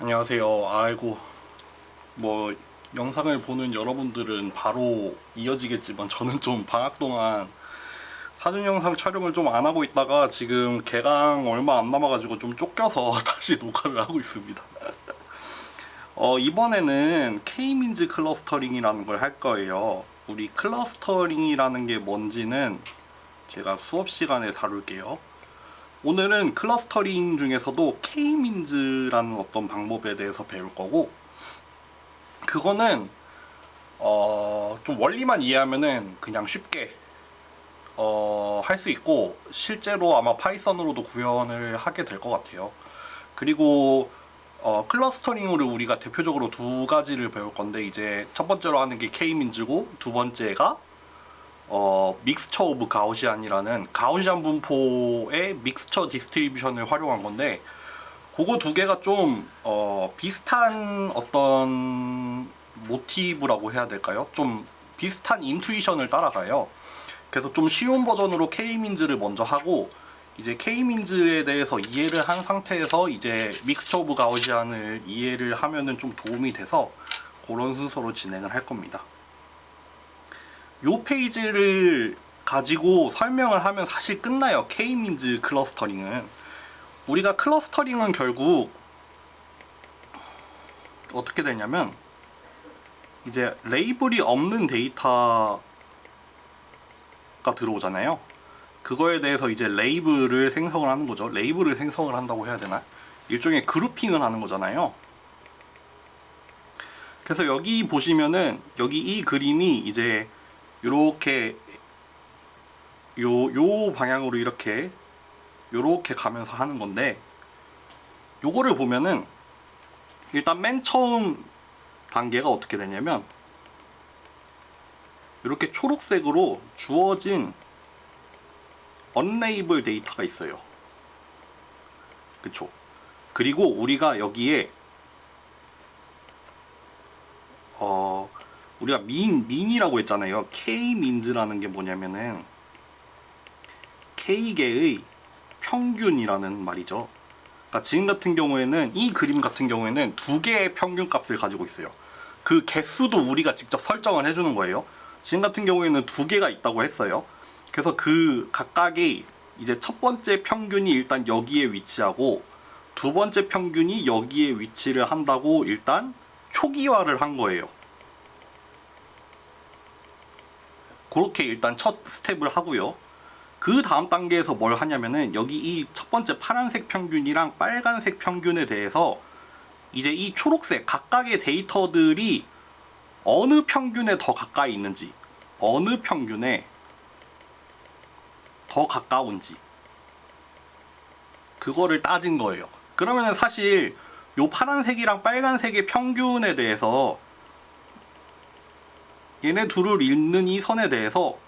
안녕하세요. 아이고, 뭐 영상을 보는 여러분들은 바로 이어지겠지만 저는 좀 방학 동안 사진 영상 촬영을 좀 안 하고 있다가 지금 개강 얼마 안 남아가지고 좀 쫓겨서 다시 녹화를 하고 있습니다. 이번에는 K민즈 클러스터링이라는 걸 할 거예요. 우리 클러스터링이라는 게 뭔지는 제가 수업 시간에 다룰게요. 오늘은 클러스터링 중에서도 K민즈라는 어떤 방법에 대해서 배울 거고, 그거는 좀 원리만 이해하면은 그냥 쉽게 할 수 있고, 실제로 아마 파이썬으로도 구현을 하게 될 것 같아요. 그리고 클러스터링으로 우리가 대표적으로 두 가지를 배울 건데, 이제 첫 번째로 하는 게 K민즈고, 두 번째가 믹스처 오브 가우시안이라는 가우시안 분포의 믹스처 디스트리뷰션을 활용한 건데, 그거 두 개가 좀 비슷한 어떤 모티브라고 해야 될까요? 좀 비슷한 인투이션을 따라가요. 그래서 좀 쉬운 버전으로 K민즈를 먼저 하고, 이제 K민즈에 대해서 이해를 한 상태에서 이제 믹스처 오브 가우시안을 이해를 하면은 좀 도움이 돼서 그런 순서로 진행을 할 겁니다. 요 페이지를 가지고 설명을 하면 사실 끝나요. K민즈 클러스터링은. 우리가 클러스터링은 결국 어떻게 되냐면, 이제 레이블이 없는 데이터가 들어오잖아요. 그거에 대해서 이제 레이블을 생성을 하는 거죠. 레이블을 생성을 한다고 해야 되나? 일종의 그룹핑을 하는 거잖아요. 그래서 여기 보시면은, 여기 이 그림이 이제 요렇게 요 방향으로 이렇게 요렇게 가면서 하는 건데, 요거를 보면은 일단 맨 처음 단계가 어떻게 되냐면, 이렇게 초록색으로 주어진 언레이블 데이터가 있어요. 그쵸? 그리고 우리가 여기에 우리가 민이라고 했잖아요. K민즈라는 게 뭐냐면은 K개의 평균이라는 말이죠. 그러니까 지금 같은 경우에는, 이 그림 같은 경우에는 두 개의 평균 값을 가지고 있어요. 그 개수도 우리가 직접 설정을 해주는 거예요. 지금 같은 경우에는 두 개가 있다고 했어요. 그래서 그 각각의 이제 첫 번째 평균이 일단 여기에 위치하고, 두 번째 평균이 여기에 위치를 한다고 일단 초기화를 한 거예요. 그렇게 일단 첫 스텝을 하고요. 그 다음 단계에서 뭘 하냐면은, 여기 이 첫 번째 파란색 평균이랑 빨간색 평균에 대해서 이제 이 초록색 각각의 데이터들이 어느 평균에 더 가까이 있는지, 어느 평균에 더 가까운지, 그거를 따진 거예요. 그러면은 사실 요 파란색이랑 빨간색의 평균에 대해서, 얘네 둘을 잇는 이 선에 대해서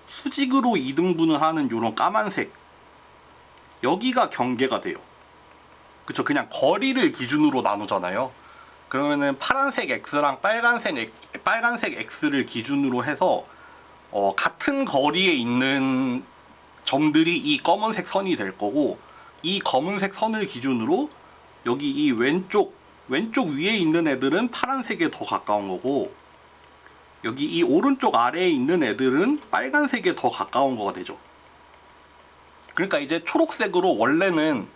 수직으로 2등분을 하는 요런 까만색, 여기가 경계가 돼요. 그쵸? 그냥 거리를 기준으로 나누잖아요. 그러면은 파란색 X랑 빨간색 X를 기준으로 해서 같은 거리에 있는 점들이 이 검은색 선이 될 거고, 이 검은색 선을 기준으로 여기 이 왼쪽 위에 있는 애들은 파란색에 더 가까운 거고, 여기 이 오른쪽 아래에 있는 애들은 빨간색에 더 가까운 거가 되죠. 그러니까 이제 초록색으로, 원래는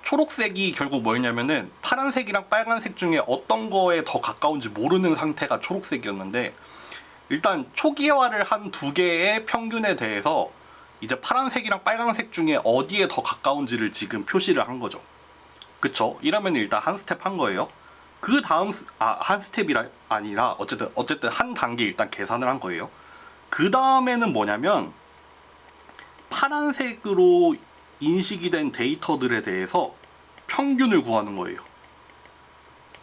초록색이 결국 뭐였냐면은 파란색이랑 빨간색 중에 어떤 거에 더 가까운지 모르는 상태가 초록색이었는데, 일단 초기화를 한 두 개의 평균에 대해서 이제 파란색이랑 빨간색 중에 어디에 더 가까운지를 지금 표시를 한 거죠. 그쵸? 이러면 일단 한 스텝 한 거예요. 그 다음 한 스텝이라 아니라 어쨌든 한 단계 일단 계산을 한 거예요. 그 다음에는 뭐냐면, 파란색으로 인식이 된 데이터들에 대해서 평균을 구하는 거예요.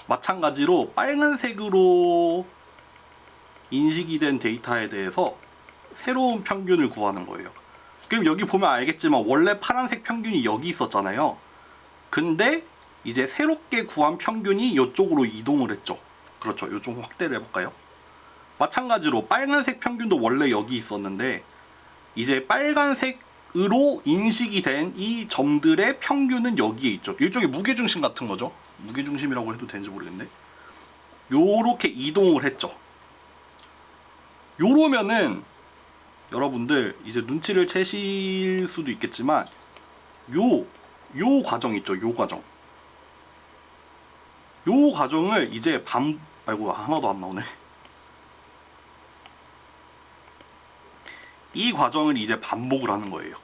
마찬가지로 빨간색으로 인식이 된 데이터에 대해서 새로운 평균을 구하는 거예요. 그럼 여기 보면 알겠지만 원래 파란색 평균이 여기 있었잖아요. 근데 이제 새롭게 구한 평균이 이쪽으로 이동을 했죠. 그렇죠. 이거 좀 확대를 해볼까요? 마찬가지로 빨간색 평균도 원래 여기 있었는데, 이제 빨간색 으로 인식이 된 이 점들의 평균은 여기에 있죠. 일종의 무게중심 같은 거죠. 무게중심이라고 해도 되는지 모르겠네. 요렇게 이동을 했죠. 요러면은 여러분들 이제 눈치를 채실 수도 있겠지만 요 과정 있죠. 요 과정을 이제 아이고 하나도 안 나오네. 이 과정을 이제 반복을 하는 거예요.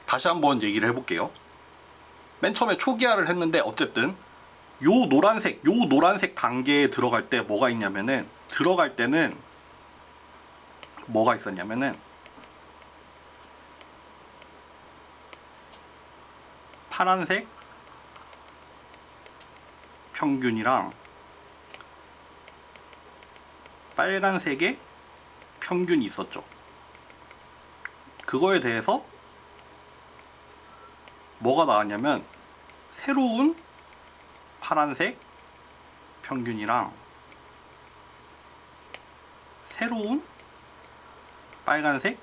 다시 한번 얘기를 해볼게요. 맨 처음에 초기화를 했는데 어쨌든 요 노란색 단계에 들어갈 때 뭐가 있냐면은 들어갈 때는 뭐가 있었냐면은 파란색 평균이랑 빨간색의 평균이 있었죠. 그거에 대해서 뭐가 나왔냐면 새로운 파란색 평균이랑 새로운 빨간색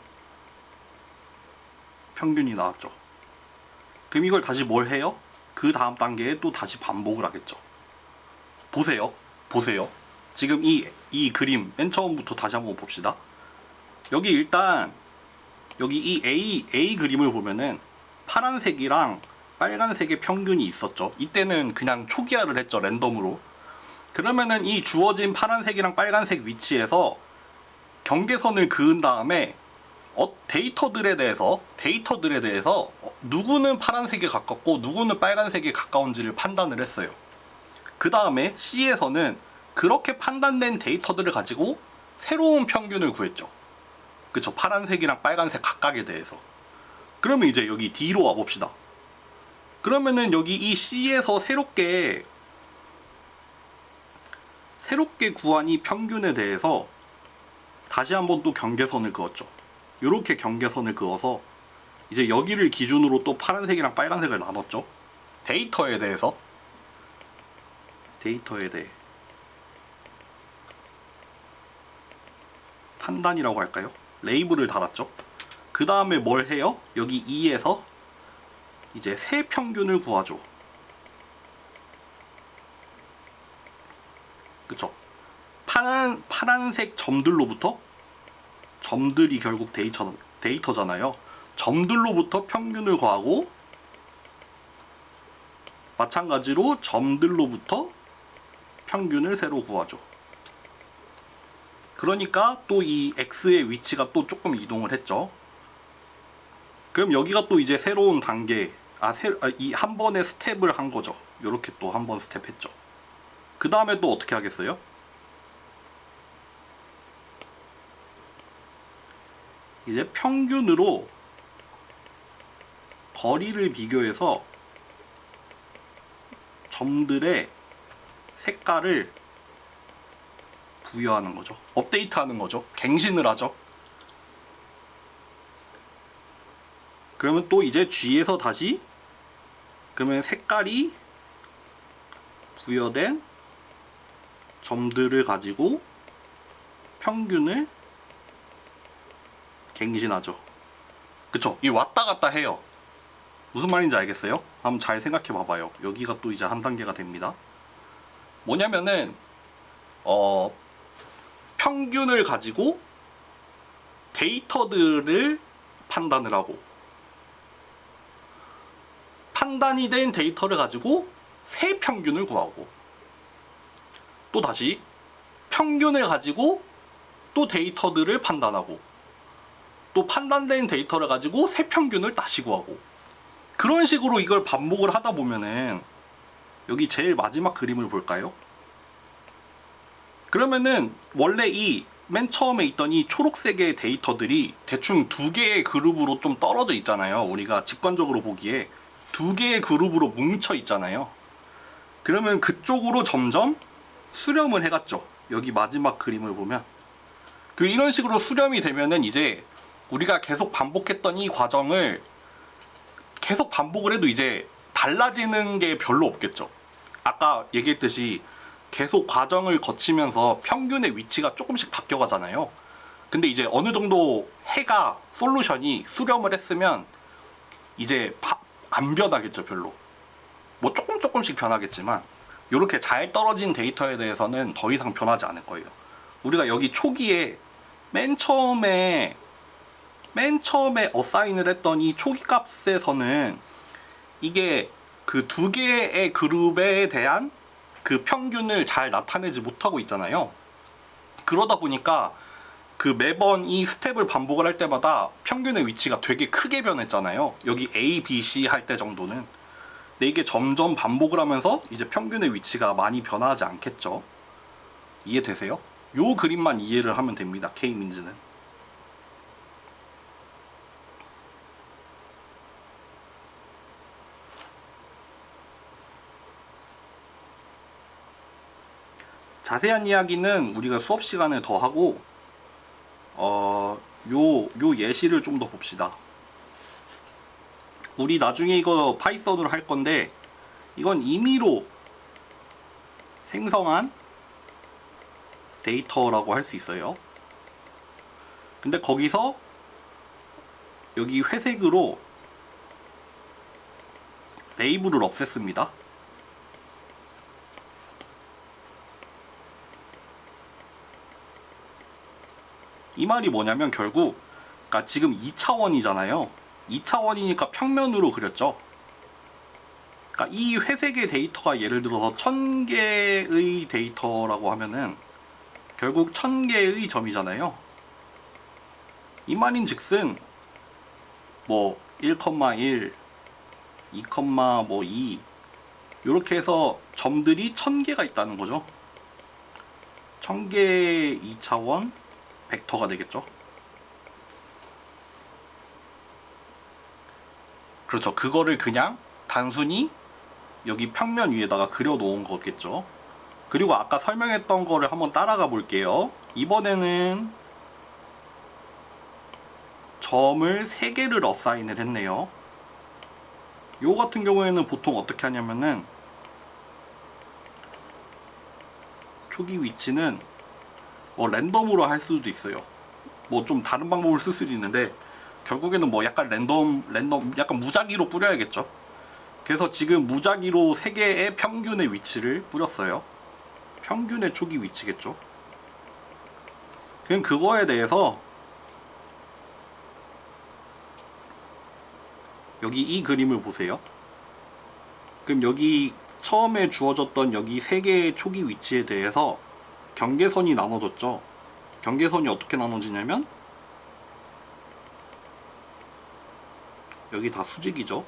평균이 나왔죠. 그럼 이걸 다시 뭘 해요? 그 다음 단계에 또 다시 반복을 하겠죠. 보세요. 지금 이 그림 맨 처음부터 다시 한번 봅시다. 여기 일단 여기 이 A 그림을 보면은 파란색이랑 빨간색의 평균이 있었죠. 이때는 그냥 초기화를 했죠. 랜덤으로. 그러면은 이 주어진 파란색이랑 빨간색 위치에서 경계선을 그은 다음에 데이터들에 대해서 누구는 파란색에 가깝고 누구는 빨간색에 가까운지를 판단을 했어요. 그 다음에 C에서는 그렇게 판단된 데이터들을 가지고 새로운 평균을 구했죠. 그쵸? 파란색이랑 빨간색 각각에 대해서. 그러면 이제 여기 D로 와봅시다. 그러면은 여기 이 C에서 새롭게 구한 이 평균에 대해서 다시 한번 또 경계선을 그었죠. 이렇게 경계선을 그어서 이제 여기를 기준으로 또 파란색이랑 빨간색을 나눴죠. 데이터에 대해 판단이라고 할까요? 레이블을 달았죠. 그 다음에 뭘 해요? 여기 2에서 이제 새 평균을 구하죠. 그쵸? 파란색 점들로부터, 점들이 결국 데이터잖아요. 점들로부터 평균을 구하고 마찬가지로 점들로부터 평균을 새로 구하죠. 그러니까 또 이 X의 위치가 또 조금 이동을 했죠. 그럼 여기가 또 이제 새로운 단계, 이 한 번의 스텝을 한 거죠. 이렇게 또 한 번 스텝 했죠. 그 다음에 또 어떻게 하겠어요? 이제 평균으로 거리를 비교해서 점들의 색깔을 부여하는 거죠. 업데이트하는 거죠. 갱신을 하죠. 그러면 또 이제 G에서 다시 그러면 색깔이 부여된 점들을 가지고 평균을 갱신하죠. 그쵸? 이 왔다 갔다 해요. 무슨 말인지 알겠어요? 한번 잘 생각해 봐봐요. 여기가 또 이제 한 단계가 됩니다. 뭐냐면은 평균을 가지고 데이터들을 판단을 하고 판단이 된 데이터를 가지고 새 평균을 구하고 또 다시 평균을 가지고 또 데이터들을 판단하고 또 판단된 데이터를 가지고 새 평균을 다시 구하고 그런 식으로 이걸 반복을 하다 보면은 여기 제일 마지막 그림을 볼까요? 그러면은 원래 이 맨 처음에 있던 이 초록색의 데이터들이 대충 두 개의 그룹으로 좀 떨어져 있잖아요. 우리가 직관적으로 보기에 두 개의 그룹으로 뭉쳐 있잖아요. 그러면 그쪽으로 점점 수렴을 해갔죠. 여기 마지막 그림을 보면 이런 식으로 수렴이 되면은 이제 우리가 계속 반복했던 이 과정을 계속 반복을 해도 이제 달라지는 게 별로 없겠죠. 아까 얘기했듯이 계속 과정을 거치면서 평균의 위치가 조금씩 바뀌어 가잖아요. 근데 이제 어느 정도 해가 솔루션이 수렴을 했으면 이제 안 변하겠죠, 별로. 뭐 조금씩 변하겠지만 이렇게 잘 떨어진 데이터에 대해서는 더 이상 변하지 않을 거예요. 우리가 여기 초기에 맨 처음에 어사인을 했던 이 초기 값에서는 이게 그 두 개의 그룹에 대한 그 평균을 잘 나타내지 못하고 있잖아요. 그러다 보니까 그 매번 이 스텝을 반복을 할 때마다 평균의 위치가 되게 크게 변했잖아요. 여기 A, B, C 할 때 정도는. 근데 이게 점점 반복을 하면서 이제 평균의 위치가 많이 변하지 않겠죠. 이해되세요? 요 그림만 이해를 하면 됩니다. K민즈는. 자세한 이야기는 우리가 수업 시간에 더 하고 요 예시를 좀 더 봅시다. 우리 나중에 이거 파이썬으로 할 건데 이건 임의로 생성한 데이터라고 할 수 있어요. 근데 거기서 여기 회색으로 레이블을 없앴습니다. 이 말이 뭐냐면 결국 그러니까 지금 2차원이잖아요. 2차원이니까 평면으로 그렸죠. 그러니까 이 회색의 데이터가 예를 들어서 1000개의 데이터라고 하면은 결국 1000개의 점이잖아요. 이 말인 즉슨 뭐 1,1, 2,2 이렇게 해서 점들이 1000개가 있다는 거죠. 1000개의 2차원 벡터가 되겠죠. 그렇죠. 그거를 그냥 단순히 여기 평면 위에다가 그려 놓은 거겠죠. 그리고 아까 설명했던 거를 한번 따라가 볼게요. 이번에는 점을 3개를 어사인을 했네요. 요 같은 경우에는 보통 어떻게 하냐면은 초기 위치는 뭐 랜덤으로 할 수도 있어요. 뭐 좀 다른 방법을 쓸 수도 있는데 결국에는 뭐 약간 랜덤 약간 무작위로 뿌려야겠죠. 그래서 지금 무작위로 3개의 평균의 위치를 뿌렸어요. 평균의 초기 위치겠죠. 그럼 그거에 대해서 여기 이 그림을 보세요. 그럼 여기 처음에 주어졌던 여기 3개의 초기 위치에 대해서 경계선이 나눠졌죠. 경계선이 어떻게 나눠지냐면 여기 다 수직이죠.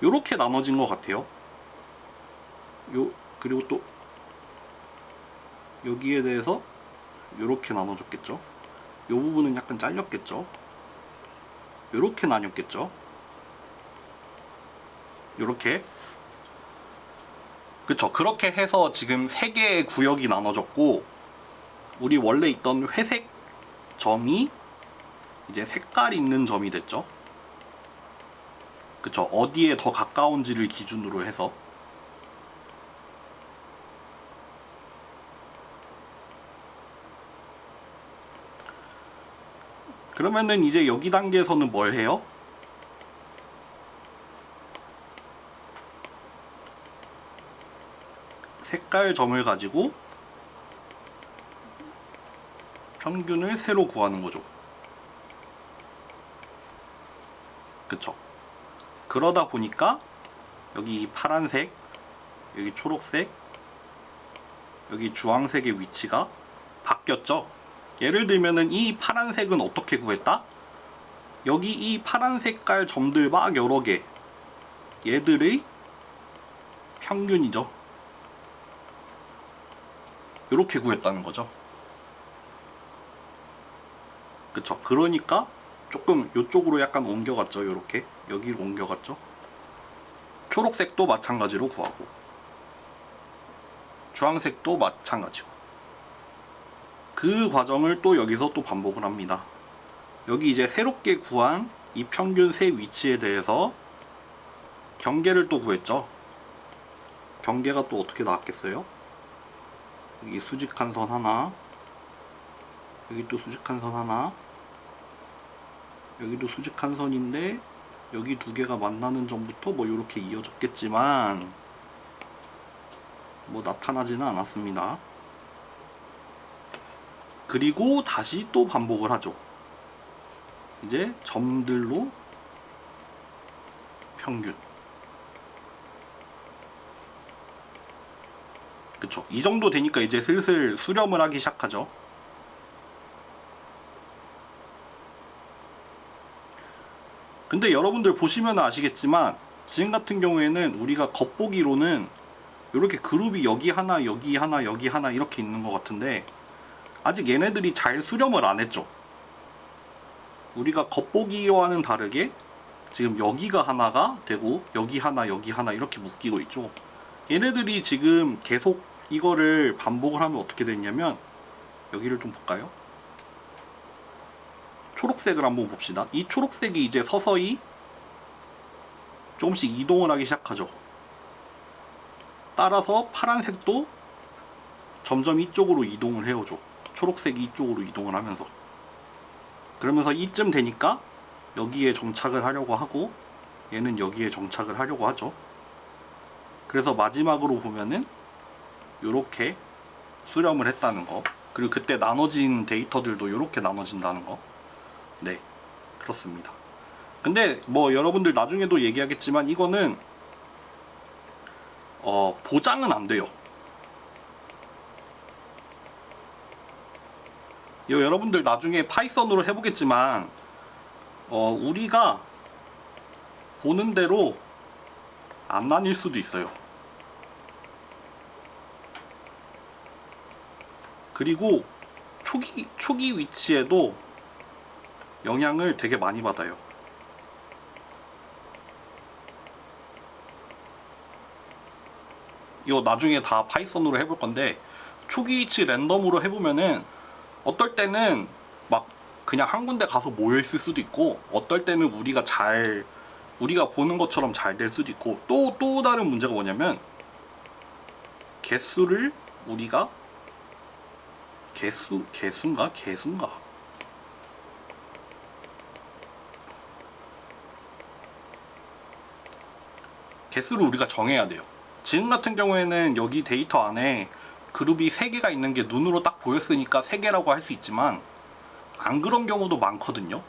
요렇게 나눠진 것 같아요. 그리고 또 여기에 대해서 요렇게 나눠졌겠죠. 요 부분은 약간 잘렸겠죠. 요렇게 나뉘었겠죠. 요렇게. 그쵸. 그렇게 해서 지금 3개의 구역이 나눠졌고 우리 원래 있던 회색 점이 이제 색깔 있는 점이 됐죠. 그쵸. 어디에 더 가까운지를 기준으로 해서. 그러면은 이제 여기 단계에서는 뭘 해요? 색깔 점을 가지고 평균을 새로 구하는 거죠. 그쵸. 그러다 보니까 여기 파란색, 여기 초록색, 여기 주황색의 위치가 바뀌었죠. 예를 들면은 이 파란색은 어떻게 구했다? 여기 이 파란 색깔 점들 막 여러 개, 얘들의 평균이죠. 이렇게 구했다는 거죠. 그쵸. 그러니까 조금 이쪽으로 약간 옮겨갔죠. 이렇게 여기로 옮겨갔죠. 초록색도 마찬가지로 구하고 주황색도 마찬가지고 그 과정을 또 여기서 또 반복을 합니다. 여기 이제 새롭게 구한 이 평균 세 위치에 대해서 경계를 또 구했죠. 경계가 또 어떻게 나왔겠어요? 여기 수직한 선 하나, 여기 또 수직한 선 하나, 여기도 수직한 선인데 여기 두 개가 만나는 점부터 뭐 이렇게 이어졌겠지만 뭐 나타나지는 않았습니다. 그리고 다시 또 반복을 하죠. 이제 점들로 평균. 그쵸. 이 정도 되니까 이제 슬슬 수렴을 하기 시작하죠. 근데 여러분들 보시면 아시겠지만 지금 같은 경우에는 우리가 겉보기로는 이렇게 그룹이 여기 하나 여기 하나 여기 하나 이렇게 있는 것 같은데 아직 얘네들이 잘 수렴을 안 했죠. 우리가 겉보기와는 다르게 지금 여기가 하나가 되고 여기 하나 여기 하나 이렇게 묶이고 있죠. 얘네들이 지금 계속 이거를 반복을 하면 어떻게 되냐면 여기를 좀 볼까요? 초록색을 한번 봅시다. 이 초록색이 이제 서서히 조금씩 이동을 하기 시작하죠. 따라서 파란색도 점점 이쪽으로 이동을 해오죠. 초록색이 이쪽으로 이동을 하면서. 그러면서 이쯤 되니까 여기에 정착을 하려고 하고 얘는 여기에 정착을 하려고 하죠. 그래서 마지막으로 보면은 요렇게 수렴을 했다는 거. 그리고 그때 나눠진 데이터들도 요렇게 나눠진다는 거. 네, 그렇습니다. 근데 뭐 여러분들 나중에도 얘기하겠지만 이거는 보장은 안 돼요. 여러분들 나중에 파이썬으로 해보겠지만 우리가 보는 대로 안 나뉠 수도 있어요. 그리고 초기 위치에도 영향을 되게 많이 받아요. 이거 나중에 다 파이썬으로 해볼 건데 초기 위치 랜덤으로 해보면은 어떨 때는 막 그냥 한 군데 가서 모여 있을 수도 있고 어떨 때는 우리가 보는 것처럼 잘 될 수도 있고 또 다른 문제가 뭐냐면 개수를 우리가 개수인가 개수를 우리가 정해야 돼요. 지금 같은 경우에는 여기 데이터 안에 그룹이 3개가 있는 게 눈으로 딱 보였으니까 3개라고 할 수 있지만 안 그런 경우도 많거든요.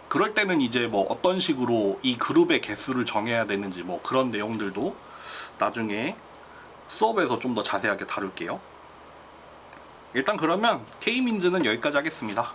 그럴 때는 이제 뭐 어떤 식으로 이 그룹의 개수를 정해야 되는지 뭐 그런 내용들도 나중에 수업에서 좀 더 자세하게 다룰게요. 일단 그러면 K민즈는 여기까지 하겠습니다.